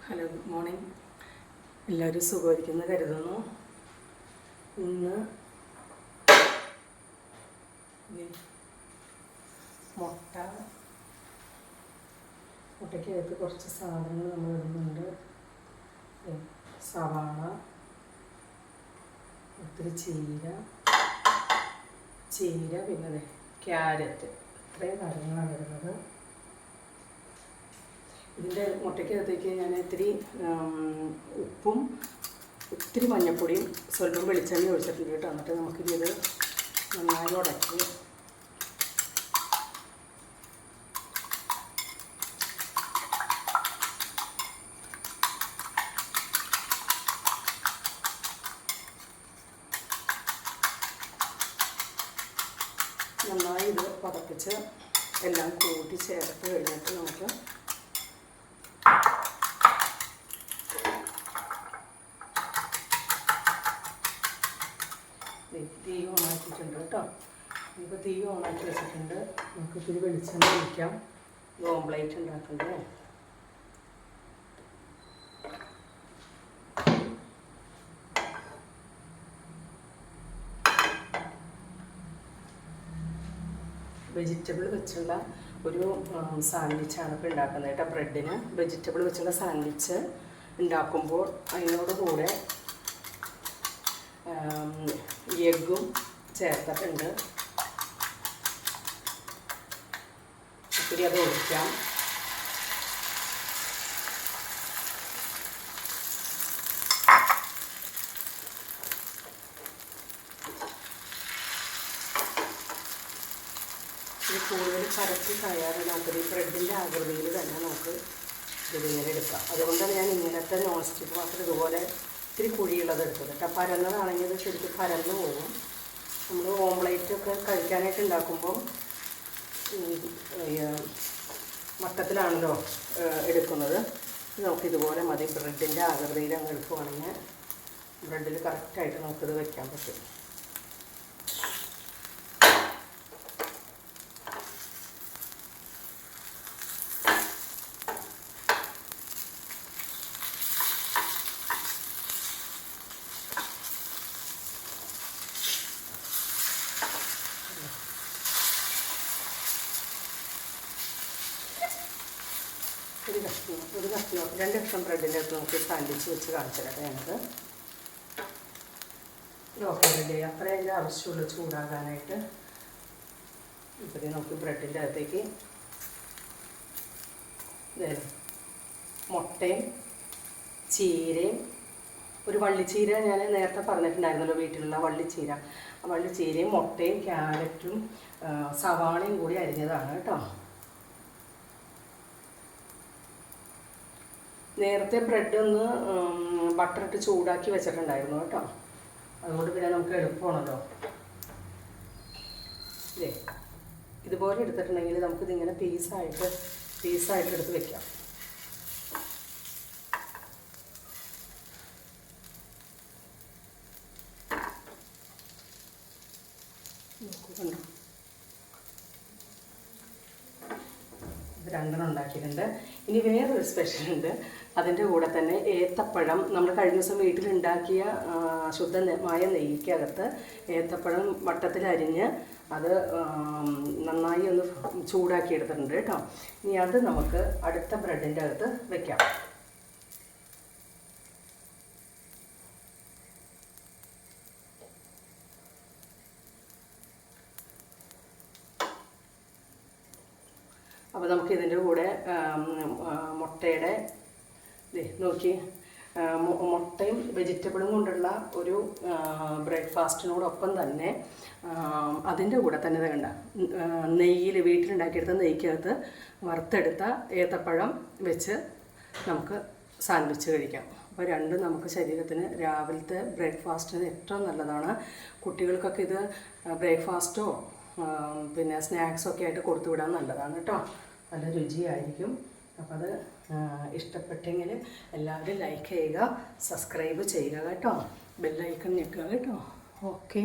Hello, good morning. എല്ലാവരും സുഖമായിരിക്കുന്നു കരുതുന്നു. ഇന്ന് മുട്ടയ്ക്കകത്ത് കുറച്ച് സാധനങ്ങൾ നമ്മൾ ഇടുന്നുണ്ട്. സവാള, ഒത്തിരി ചീര, പിന്നെ ക്യാരറ്റ്, ഇത്രയും കാര്യങ്ങളാണ് വരുന്നത്. ഇതിൻ്റെ മുട്ടയ്ക്കകത്തേക്ക് ഞാൻ ഇത്തിരി ഉപ്പും ഇത്തിരി മഞ്ഞൾപ്പൊടിയും സ്വല്പം വെളിച്ചെണ്ണ ഒഴിച്ചിട്ടുണ്ട് കേട്ടോ. എന്നിട്ട് നമുക്കിത് നന്നായി ഉടക്കി നന്നായി ഇത് പതപ്പിച്ച് എല്ലാം കൂട്ടി ചേർത്ത് കഴിഞ്ഞിട്ട് നമുക്ക് തീ ഓണാക്കിയിട്ടുണ്ട് കേട്ടോ. നമുക്ക് തീ ഓണാക്കി വെച്ചിട്ടുണ്ട്. നമുക്ക് ഇത്തിരി വെളിച്ചെണ്ണ ഒഴിക്കാം. ഓംപ്ലേറ്റ് ഉണ്ടാക്കണ്ടേ. വെജിറ്റബിൾ വെച്ചുള്ള ഒരു സാൻഡ്വിച്ചാണ് ഇപ്പോൾ ഉണ്ടാക്കുന്നത് കേട്ടോ. ബ്രെഡിന് വെജിറ്റബിൾ വെച്ചുള്ള സാൻഡ്വിച്ച് ഉണ്ടാക്കുമ്പോൾ അതിനോട് കൂടെ എഗ്ഗും ചേർത്തിട്ടുണ്ട്. ഇത്തിരി അത് ഒഴിക്കാം. ഇത് കൂടുതൽ പരത്തി കഴിയാതെ നമുക്കത് ഈ ബ്രെഡിൻ്റെ ആകൃതിയിൽ തന്നെ നമുക്ക് ഇതിങ്ങനെ എടുക്കാം. അതുകൊണ്ടാണ് ഞാൻ ഇങ്ങനത്തെ നോൺ സ്റ്റിക്ക് പാത്രം ഇതുപോലെ ഇത്തിരി കുഴിയുള്ളത് എടുത്തത് കേട്ടോ. പരന്നതാണെങ്കിൽ ഇത് ശരിക്കും പരന്ന് പോകും. നമ്മൾ ഓംപ്ലേറ്റൊക്കെ കഴിക്കാനായിട്ട് ഉണ്ടാക്കുമ്പോൾ വട്ടത്തിലാണല്ലോ എടുക്കുന്നത്. നമുക്കിതുപോലെ മതി. ബ്രെഡിൻ്റെ ആകൃതിയിൽ അങ്ങ് എടുക്കുവാണെങ്കിൽ ബ്രെഡിൽ കറക്റ്റായിട്ട് നമുക്കിത് വയ്ക്കാൻ പറ്റും. ഒരു കഷ്ണം 2 കഷ്ണം ബ്രെഡിൻ്റെ അടുത്ത് നമുക്ക് സാൻഡ്വിച്ച് വെച്ച് കാണിച്ചു തരാം. ഞങ്ങൾക്ക് ഓക്കെ റെഡി. അത്രയും അതിൻ്റെ ആവശ്യമുള്ളൂ ചൂടാകാനായിട്ട്. ഇപ്പോഴേ നമുക്ക് ബ്രെഡിൻ്റെ അകത്തേക്ക് മുട്ടയും ചീരയും, ഒരു വള്ളിച്ചീര ഞാൻ നേരത്തെ പറഞ്ഞിട്ടുണ്ടായിരുന്നല്ലോ വീട്ടിലുള്ള വള്ളിച്ചീര. ആ വള്ളിച്ചീരയും മുട്ടയും ക്യാരറ്റും സവാളയും കൂടി അരിഞ്ഞതാണ് കേട്ടോ. നേരത്തെ ബ്രെഡ് ഒന്ന് ബട്ടറിട്ട് ചൂടാക്കി വെച്ചിട്ടുണ്ടായിരുന്നു കേട്ടോ. അതുകൊണ്ട് പിന്നെ നമുക്ക് എളുപ്പമാണല്ലോ. ഇല്ലേ, ഇതുപോലെ എടുത്തിട്ടുണ്ടെങ്കിൽ നമുക്കിതിങ്ങനെ പീസായിട്ട് എടുത്ത് വെക്കാം. കണ്ടോ, ഇത് 2 ഉണ്ടാക്കിയിട്ടുണ്ട്. ഇനി വേറൊരു സ്പെഷ്യലുണ്ട്. അതിൻ്റെ കൂടെ തന്നെ ഏത്തപ്പഴം, നമ്മൾ കഴിഞ്ഞ ദിവസം വീട്ടിലുണ്ടാക്കിയ ശുദ്ധമായ നെയ്ക്കകത്ത് ഏത്തപ്പഴം വട്ടത്തിലരിഞ്ഞ് അത് നന്നായി ഒന്ന് ചൂടാക്കി എടുത്തിട്ടുണ്ട് കേട്ടോ. ഇനി അത് നമുക്ക് അടുത്ത ബ്രെഡിൻ്റെ അകത്ത് വെക്കാം. അപ്പോൾ നമുക്ക് ഇതിൻ്റെ കൂടെ മുട്ടയുടെ നോക്കി മുട്ടയും വെജിറ്റബിളും കൊണ്ടുള്ള ഒരു ബ്രേക്ക്ഫാസ്റ്റിനോടൊപ്പം തന്നെ അതിൻ്റെ കൂടെ തന്നെ ഇത് കണ്ട നെയ്യിൽ വീട്ടിലുണ്ടാക്കിയെടുത്ത നെയ്ക്കകത്ത് വറുത്തെടുത്ത ഏത്തപ്പഴം വെച്ച് നമുക്ക് സാൻഡ്വിച്ച് കഴിക്കാം. അപ്പോൾ രണ്ടും നമുക്ക് ശരീരത്തിന് രാവിലത്തെ ബ്രേക്ക്ഫാസ്റ്റിന് ഏറ്റവും നല്ലതാണ്. കുട്ടികൾക്കൊക്കെ ഇത് ബ്രേക്ക്ഫാസ്റ്റോ പിന്നെ സ്നാക്സൊക്കെ ആയിട്ട് കൊടുത്തു വിടാൻ നല്ലതാണ് കേട്ടോ. നല്ല രുചിയായിരിക്കും. അപ്പോൾ അത് ഇഷ്ടപ്പെട്ടെങ്കിൽ എല്ലാവരും ലൈക്ക് ചെയ്യുക, സബ്സ്ക്രൈബ് ചെയ്യുക കേട്ടോ. ബെല്ലൈക്കൺ ഞെക്കുക കേട്ടോ. ഓക്കെ.